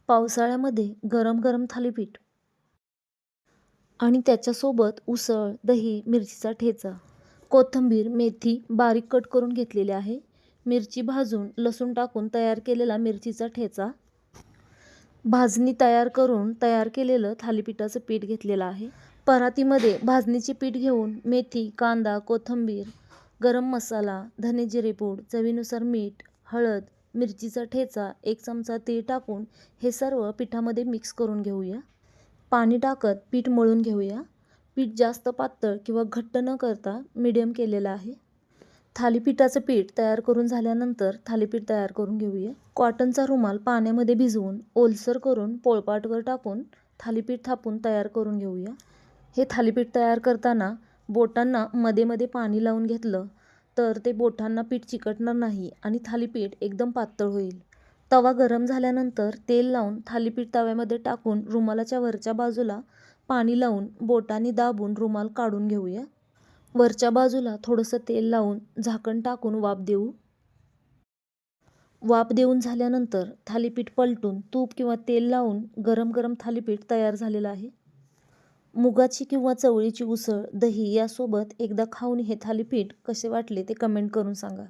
पावसाळ्यामध्ये गरम गरम थालीपीठ आणि त्याच्यासोबत उसळ, दही, मिरचीचा ठेचा, कोथिंबीर, मेथी बारीक कट करून घेतलेली आहे. मिरची भाजून लसूण टाकून तयार केलेला मिरचीचा ठेचा, भाजणी तयार करून तयार केलेलं थालीपीठाचं पीठ घेतलेलं आहे. परातीमध्ये भाजणीचे पीठ घेऊन मेथी, कांदा, कोथिंबीर, गरम मसाला, धने जिरे पूड, चवीनुसार मीठ, हळद, मिरचीचा ठेचा, 1 चमचा तेल टाकून हे सर्व पिठामध्ये मिक्स करून घेऊया. पाणी टाकत पीठ मळून घेऊया. पीठ जास्त पातळ किंवा घट्ट न करता मीडियम केलेलं आहे. थालीपीठाचं पीठ तयार करून झाल्यानंतर थालीपीठ तयार करून घेऊया. कॉटनचा रुमाल पाण्यामध्ये भिजवून ओलसर करून पोळपाटवर टाकून थालीपीठ थापून तयार करून घेऊया. हे थालीपीठ तयार करताना बोटांना मध्ये मध्ये पाणी लावून घेतलं तर ते बोटांना पीठ चिकटणार नाही आणि थालीपीठ एकदम पातळ होईल. तवा गरम झाल्यानंतर तेल लावून थालीपीठ तव्यामध्ये टाकून रुमालाच्या वरच्या बाजूला पाणी लावून बोटांनी दाबून रुमाल काढून घेऊया. वरच्या बाजूला थोडंसं तेल लावून झाकण टाकून वाफ देऊ. वाफ देऊन झाल्यानंतर थालीपीठ पलटून तूप किंवा तेल लावून गरम गरम थालीपीठ तयार झालेलं आहे. मुगाची किंवा चवळीची उसळ, दही यासोबत एकदा खाऊन हे थालीपीठ कसे वाटले ते कमेंट करून सांगा.